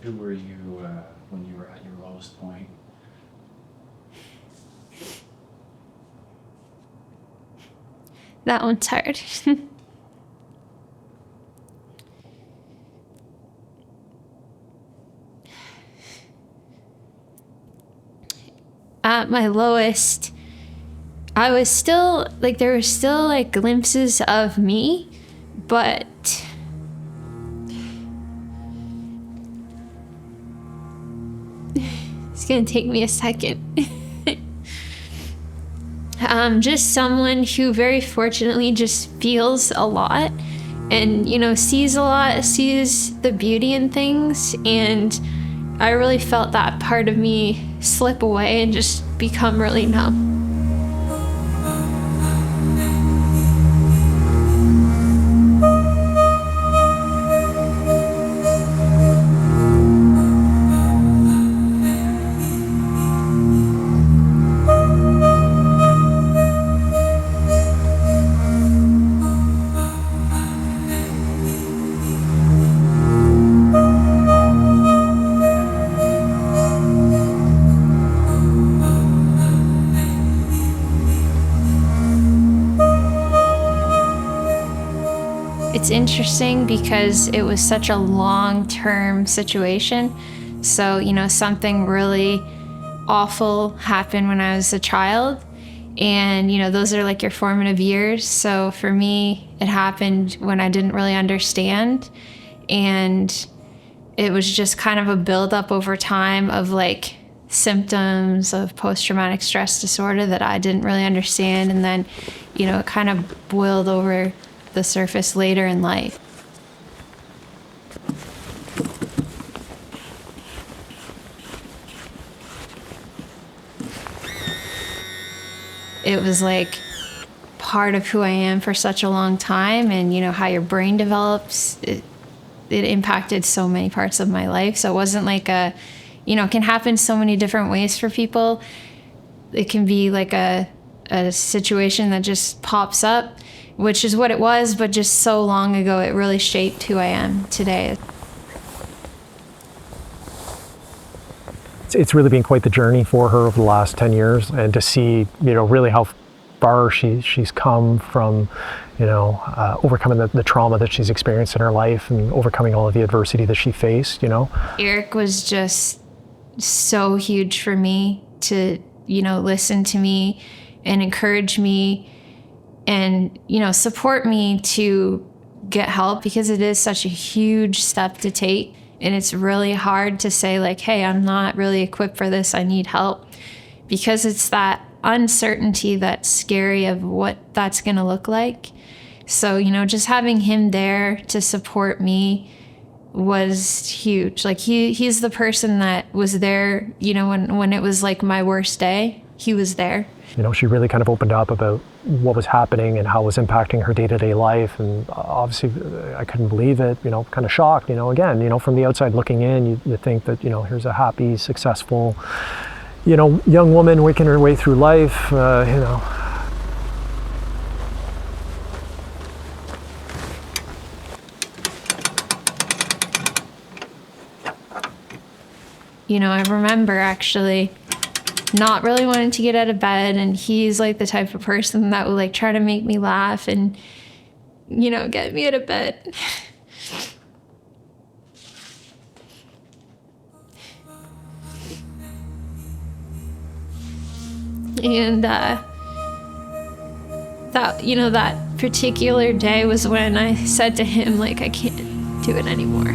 Who were you when you were at your lowest point? That one's hard. At my lowest, I was still, like, there were still, like, glimpses of me, but it's gonna take me a second. Just someone who very fortunately just feels a lot and, you know, sees a lot, sees the beauty in things, and I really felt that part of me slip away and just become really numb. It's interesting because it was such a long-term situation. So, you know, something really awful happened when I was a child. And, you know, those are like your formative years. So for me, it happened when I didn't really understand. And it was just kind of a buildup over time of like symptoms of post-traumatic stress disorder that I didn't really understand. And then, you know, it kind of boiled over the surface later in life. It was like part of who I am for such a long time, and you know how your brain develops, it impacted so many parts of my life. So it wasn't like a, you know, it can happen so many different ways for people. It can be like a situation that just pops up, which is what it was, but just so long ago, it really shaped who I am today. It's really been quite the journey for her over the last 10 years, and to see, you know, really how far she's come from, you know, overcoming the trauma that she's experienced in her life and overcoming all of the adversity that she faced, you know. Eric was just so huge for me to, you know, listen to me and encourage me and, you know, support me to get help, because it is such a huge step to take. And it's really hard to say like, hey, I'm not really equipped for this, I need help. Because it's that uncertainty that's scary of what that's gonna look like. So, you know, just having him there to support me was huge. Like he's the person that was there, you know, when it was like my worst day, he was there. You know, she really kind of opened up about what was happening and how it was impacting her day-to-day life. And obviously I couldn't believe it, you know, kind of shocked, you know, again, you know, from the outside looking in, you think that, you know, here's a happy, successful, you know, young woman working her way through life, you know. You know, I remember actually not really wanting to get out of bed, and he's like the type of person that would like try to make me laugh and, you know, get me out of bed. And that, you know, that particular day was when I said to him, like, I can't do it anymore.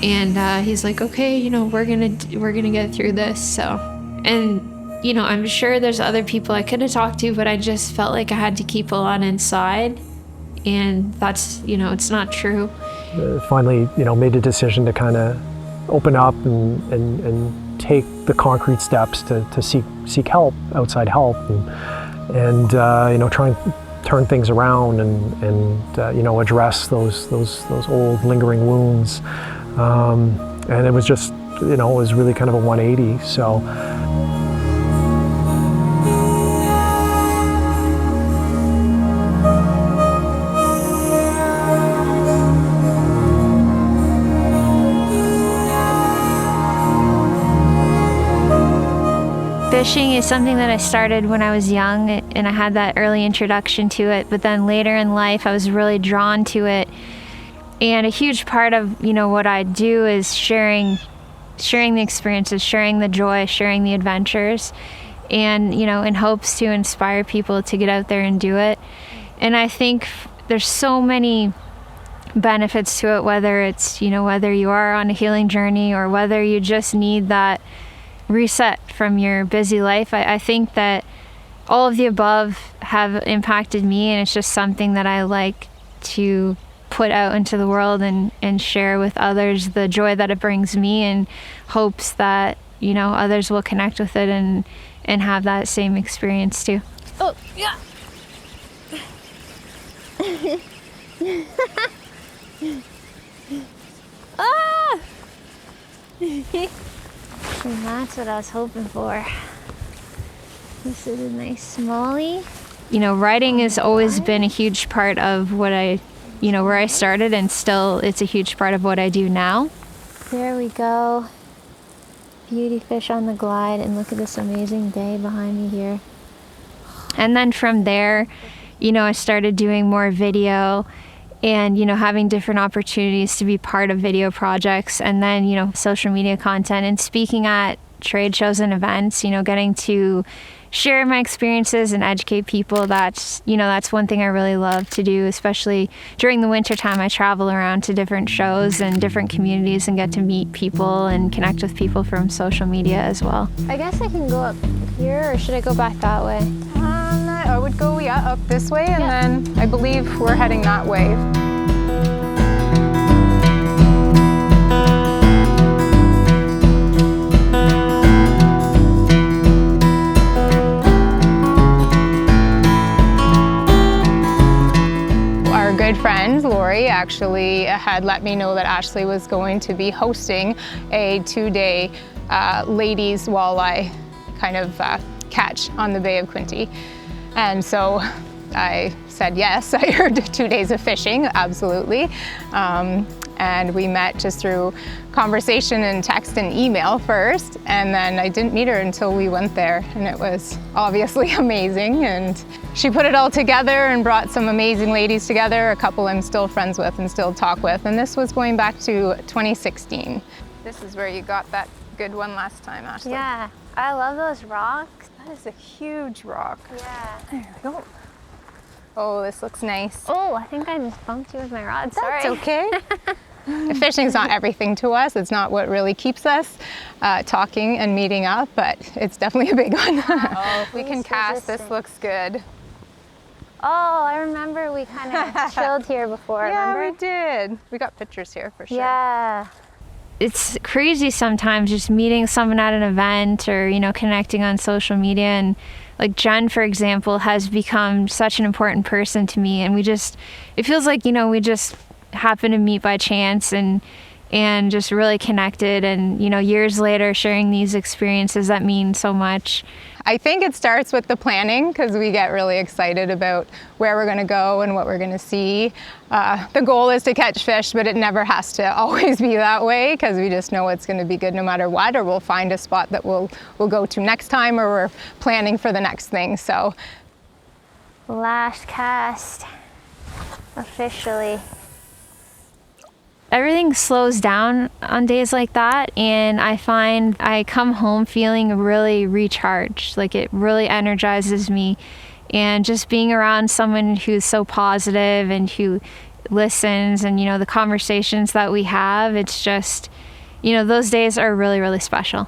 And he's like, okay, you know, we're gonna get through this. So, and you know, I'm sure there's other people I could have talked to, but I just felt like I had to keep a lot inside, and that's, you know, it's not true. Finally, you know, made a decision to kind of open up and take the concrete steps to seek help, outside help, and you know, try and turn things around and you know, address those old lingering wounds. And it was just, you know, it was really kind of a 180. So. Fishing is something that I started when I was young, and I had that early introduction to it, but then later in life I was really drawn to it. And a huge part of, what I do is sharing the experiences, sharing the joy, sharing the adventures, and, in hopes to inspire people to get out there and do it. And I think there's so many benefits to it, whether it's, whether you are on a healing journey or whether you just need that reset from your busy life. I think that all of the above have impacted me, and it's just something that I like to put out into the world and share with others, the joy that it brings me, and hopes that, others will connect with it and have that same experience too. Oh, yeah. Ah! And that's what I was hoping for. This is a nice smallie. Writing has always been a huge part of what I, where I started, and still it's a huge part of what I do now. There we go. Beauty fish on the glide, and look at this amazing day behind me here. And then from there, I started doing more video and, having different opportunities to be part of video projects, and then, social media content and speaking at trade shows and events, getting to share my experiences and educate people. That's one thing I really love to do, especially during the winter time. I travel around to different shows and different communities and get to meet people and connect with people from social media as well. I guess I can go up here, or should I go back that way? I would go, up this way, and then I believe we're heading that way. Our good friend Lori actually had let me know that Ashley was going to be hosting a 2-day ladies walleye kind of catch on the Bay of Quinte. And so I said yes. I heard 2 days of fishing, absolutely. And we met just through conversation and text and email first, and then I didn't meet her until we went there, and it was obviously amazing. And she put it all together and brought some amazing ladies together, a couple I'm still friends with and still talk with, and this was going back to 2016. This is where you got that good one last time, Ashley. Yeah, I love those rocks. That is a huge rock. Yeah. There we go. Oh, this looks nice. Oh, I think I just bumped you with my rod. That's Sorry. okay. Fishing's not everything to us. It's not what really keeps us talking and meeting up, but it's definitely a big one. Oh, we can cast. This looks good. Oh, I remember we kind of chilled here before, Yeah, remember? we did. We got pictures here for sure. Yeah. It's crazy sometimes just meeting someone at an event or, connecting on social media. And like Jen, for example, has become such an important person to me. And it feels like, we just happened to meet by chance and just really connected. And, years later, sharing these experiences that mean so much. I think it starts with the planning, because we get really excited about where we're going to go and what we're going to see. The goal is to catch fish, but it never has to always be that way, because we just know it's going to be good no matter what, or we'll find a spot that we'll go to next time, or we're planning for the next thing. So, Last cast, officially. Everything slows down on days like that, and I find I come home feeling really recharged. Like, it really energizes me, and just being around someone who's so positive and who listens, and the conversations that we have, it's just, those days are really, really special.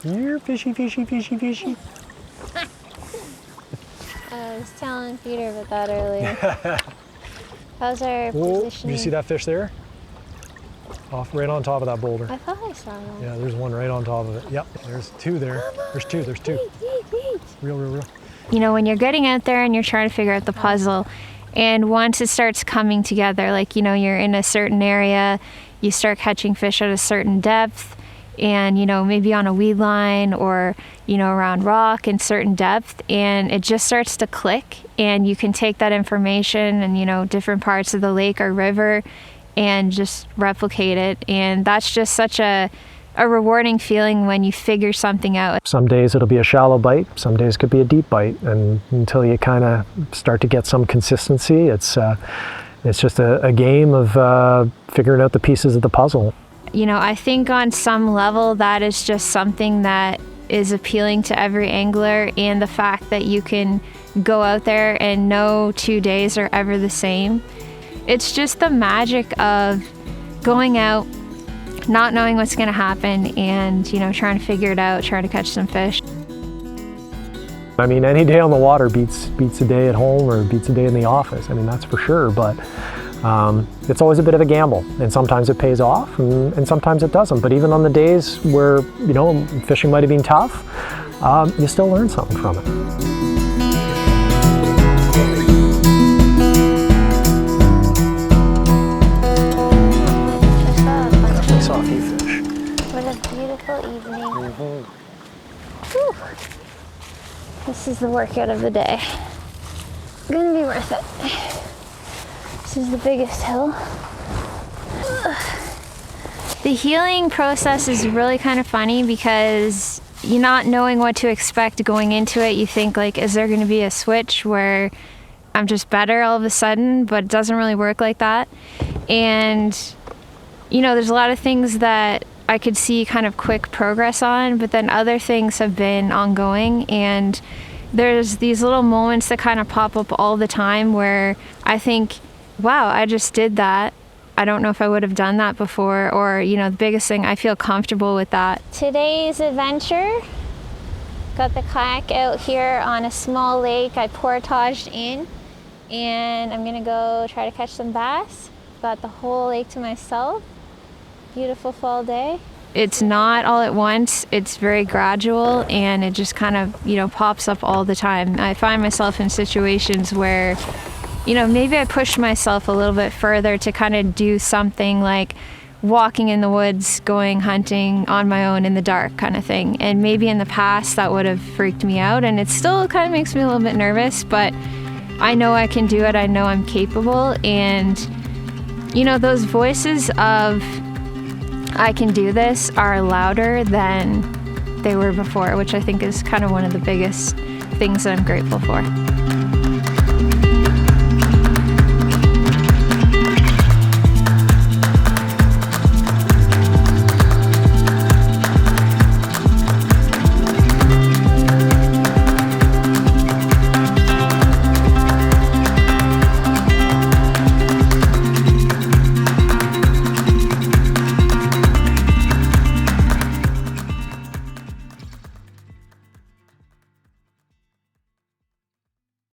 You're fishy, fishy, fishy, fishy. I was telling Peter about that earlier. How's our Whoa, positioning? you see that fish there? Right on top of that boulder. I thought I saw one. Yeah, there's one right on top of it. Yep, there's two there. There's two. Wait. Real. When you're getting out there and you're trying to figure out the puzzle, and once it starts coming together, like, you're in a certain area, you start catching fish at a certain depth, and, maybe on a weed line or, around rock in certain depth, and it just starts to click, and you can take that information and, different parts of the lake or river and just replicate it. And that's just such a a rewarding feeling when you figure something out. Some days it'll be a shallow bite, some days it could be a deep bite, and until you kind of start to get some consistency, it's just a game of figuring out the pieces of the puzzle. You know, I think on some level that is just something that is appealing to every angler, and the fact that you can go out there and no 2 days are ever the same. It's just the magic of going out, not knowing what's going to happen, and, you know, trying to figure it out, trying to catch some fish. I mean, any day on the water beats a day at home or beats a day in the office. I mean, that's for sure, but it's always a bit of a gamble, and sometimes it pays off and sometimes it doesn't. But even on the days where, you know, fishing might have been tough, you still learn something from it. What a beautiful evening. Whew. This is the workout of the day. Gonna be worth it. This is the biggest hill. The healing process is really kind of funny because you're not knowing what to expect going into it. You think, like, is there going to be a switch where I'm just better all of a sudden? But it doesn't really work like that. And, you know, there's a lot of things that I could see kind of quick progress on, but then other things have been ongoing, and there's these little moments that kind of pop up all the time where I think, wow, I just did that. I don't know if I would have done that before, or, you know, the biggest thing, I feel comfortable with that. Today's adventure, got the kayak out here on a small lake I portaged in, and I'm gonna go try to catch some bass. Got the whole lake to myself. Beautiful fall day. It's not all at once, it's very gradual, and it just kind of, you know, pops up all the time. I find myself in situations where, you know, maybe I pushed myself a little bit further to kind of do something like walking in the woods, going hunting on my own in the dark kind of thing. And maybe in the past that would have freaked me out, and it still kind of makes me a little bit nervous, but I know I can do it, I know I'm capable, and, you know, those voices of I can do this are louder than they were before, which I think is kind of one of the biggest things that I'm grateful for.